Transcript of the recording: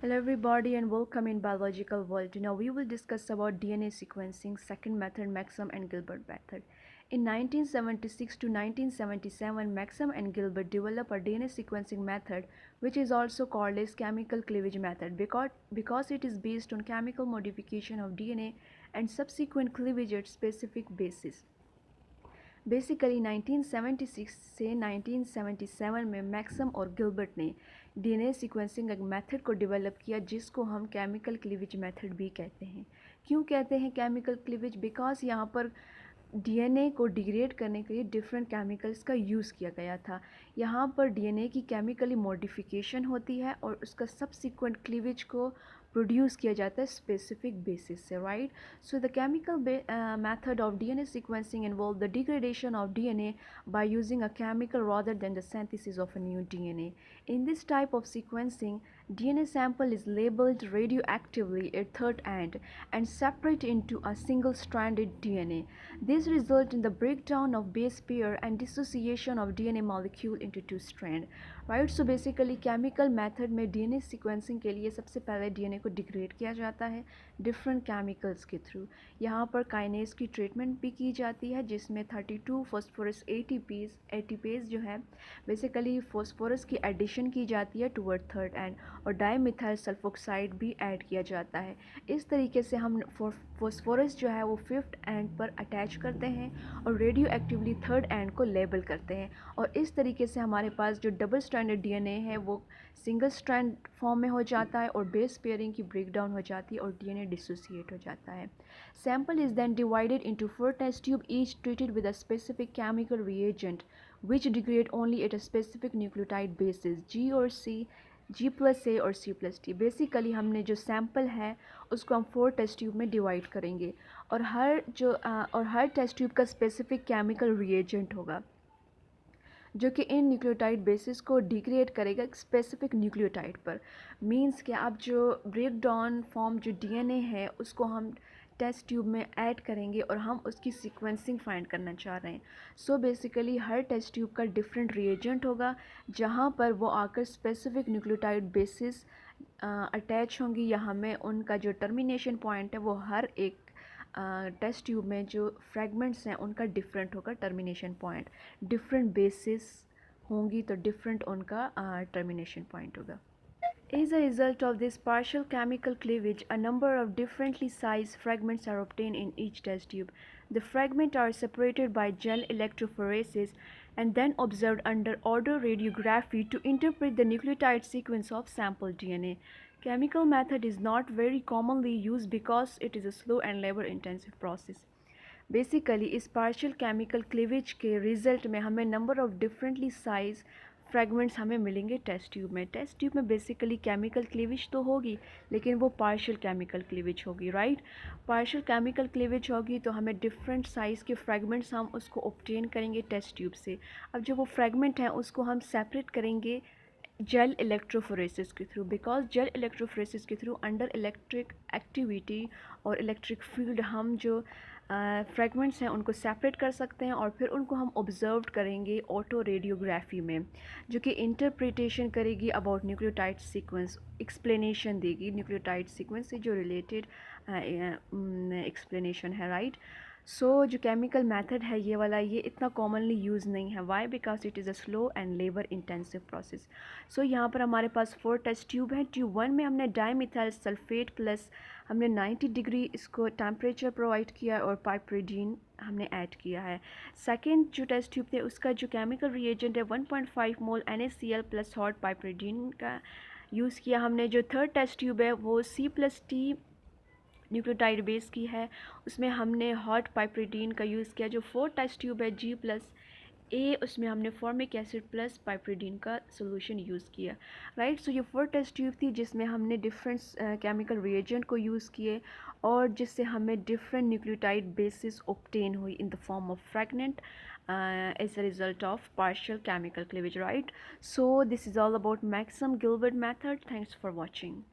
Hello everybody and welcome in biological world. Now we will discuss about DNA sequencing, second method, Maxim and Gilbert method. In 1976 to 1977, Maxim and Gilbert developed a DNA sequencing method which is also called as chemical cleavage method because it is based on chemical modification of DNA and subsequent cleavage at specific bases. Basically 1976 से 1977 में Maxam और Gilbert ने DNA sequencing एक method को develop किया जिसको हम chemical cleavage method भी कहते हैं। क्यों कहते हैं केमिकल क्लीवेज? बिकॉज यहाँ पर डीएनए को डिग्रेड करने के लिए डिफरेंट केमिकल्स का यूज़ किया गया था। यहाँ पर डीएनए की केमिकली मॉडिफिकेशन होती है और उसका सब्सिक्वेंट क्लीवेज को प्रोड्यूस किया जाता है स्पेसिफिक बेसिस से, right? So the chemical method of DNA sequencing involve the degradation of DNA by using a chemical rather than the synthesis of a new DNA. In this type of sequencing, DNA sample is labeled radioactively at third end and separate into a single-stranded DNA. This results in the breakdown of base pair and dissociation of DNA molecule into two strands. Right, so basically chemical method में DNA sequencing के लिए सबसे पहले DNA को degrade किया जाता है different chemicals के थ्रू। यहाँ पर काइनेज की ट्रीटमेंट भी की जाती है जिसमें 32 फॉस्फोरस एटीपेज जो है बेसिकली फॉस्फोरस की एडिशन की जाती है टूवर्ड थर्ड एंड और डाईमिथाइल सल्फोक्साइड भी ऐड किया जाता है। इस तरीके से हम फॉस्फोरस जो है वो फिफ्थ एंड पर अटैच करते हैं और रेडियो एक्टिवली थर्ड एंड को लेबल करते हैं और इस तरीके से हमारे पास जो डबल स्ट्रैंडेड डीएनए है वो सिंगल स्ट्रैंड फॉर्म में हो जाता है और बेस पेयरिंग की ब्रेकडाउन हो जाती है और डीएनए डिसोसिएट हो जाता है। Sample is then divided into 4 test tubes, each treated with a specific chemical reagent which degrade only at a specific nucleotide basis G or C, G plus A और C plus T। Basically हमने जो sample है उसको हम 4 test tube में divide करेंगे और हर test tube का स्पेसिफिक केमिकल रिएजेंट होगा जो कि इन न्यूक्लियोटाइड बेसिस को डिग्रेड करेगा एक स्पेसिफिक न्यूक्लियोटाइड पर। मींस कि अब जो ब्रेक डाउन फॉर्म जो डीएनए है उसको हम टेस्ट ट्यूब में ऐड करेंगे और हम उसकी सीक्वेंसिंग फाइंड करना चाह रहे हैं। सो बेसिकली हर टेस्ट ट्यूब का डिफरेंट रिएजेंट होगा जहाँ पर वो आकर स्पेसिफिक न्यूक्लियोटाइड बेसिस अटैच होंगी या हमें उनका जो टर्मिनेशन पॉइंट है वो हर एक टेस्ट ट्यूब में जो फ्रेगमेंट्स हैं उनका डिफरेंट होगा टर्मिनेशन पॉइंट। डिफरेंट बेसिस होंगी तो डिफरेंट उनका टर्मिनेशन पॉइंट होगा। As a result of this partial chemical cleavage, a number of differently sized fragments are obtained in each test tube. The fragments are separated by gel electrophoresis and then observed under order radiography to interpret the nucleotide sequence of sample DNA. Chemical method is not very commonly used because it is a slow and labor intensive process. Basically इस partial chemical cleavage के result में हमें number of differently size fragments हमें मिलेंगे test tube में। Test tube में basically chemical cleavage तो होगी लेकिन वो पार्शियल केमिकल क्लीवेज होगी, राइट? पार्शियल केमिकल क्लीवेज होगी तो हमें डिफरेंट साइज़ के फ्रेगमेंट्स हम उसको ऑब्टेन करेंगे टेस्ट ट्यूब से। अब जो वो फ्रेगमेंट हैं उसको हम सेपरेट करेंगे जेल इलेक्ट्रोफोरेसिस के थ्रू बिकॉज जेल इलेक्ट्रोफोरेसिस के थ्रू अंडर इलेक्ट्रिक एक्टिविटी और इलेक्ट्रिक फील्ड हम जो फ्रेगमेंट्स हैं उनको सेपरेट कर सकते हैं और फिर उनको हम ऑब्जर्व करेंगे ऑटो रेडियोग्राफी में जो कि इंटरप्रिटेशन करेगी अबाउट न्यूक्लियोटाइड सीक्वेंस, एक्सप्लेनेशन देगी न्यूक्लियोटाइड सीक्वेंस से जो रिलेटेड एक्सप्लेनेशन है, राइट? सो जो केमिकल मेथड है ये वाला ये इतना कॉमनली यूज़ नहीं है। Why? Because it is a slow and labour intensive process. So यहाँ पर हमारे पास 4 टेस्ट ट्यूब हैं। ट्यूब 1 में हमने डाईमिथाइल सल्फेट प्लस हमने 90 डिग्री इसको टेम्परेचर प्रोवाइड किया और पाइपरीडीन हमने ऐड किया है। सेकेंड जो टेस्ट ट्यूब थे उसका जो केमिकल रिएजेंट है 1.5 मोल NaCl प्लस हॉट पाइपरीडीन का यूज़ किया हमने। जो थर्ड टेस्ट ट्यूब है वो C plus T nucleotide base की है, उसमें हमने हॉट पाइपरीडीन का यूज़ किया। जो फोर्थ टेस्ट ट्यूब है G प्लस ए उसमें हमने फॉर्मिक एसिड प्लस पाइपरीडीन का सोल्यूशन यूज़ किया, राइट? सो ये 4 टेस्ट ट्यूब थी जिसमें हमने डिफरेंट केमिकल रिएजेंट को यूज़ किए और जिससे हमें डिफरेंट न्यूक्लियोटाइड बेसिस ऑब्टेन हुई in the form of fragment as a result of partial chemical cleavage, right? So this is all about Maxim Gilbert method. Thanks for watching.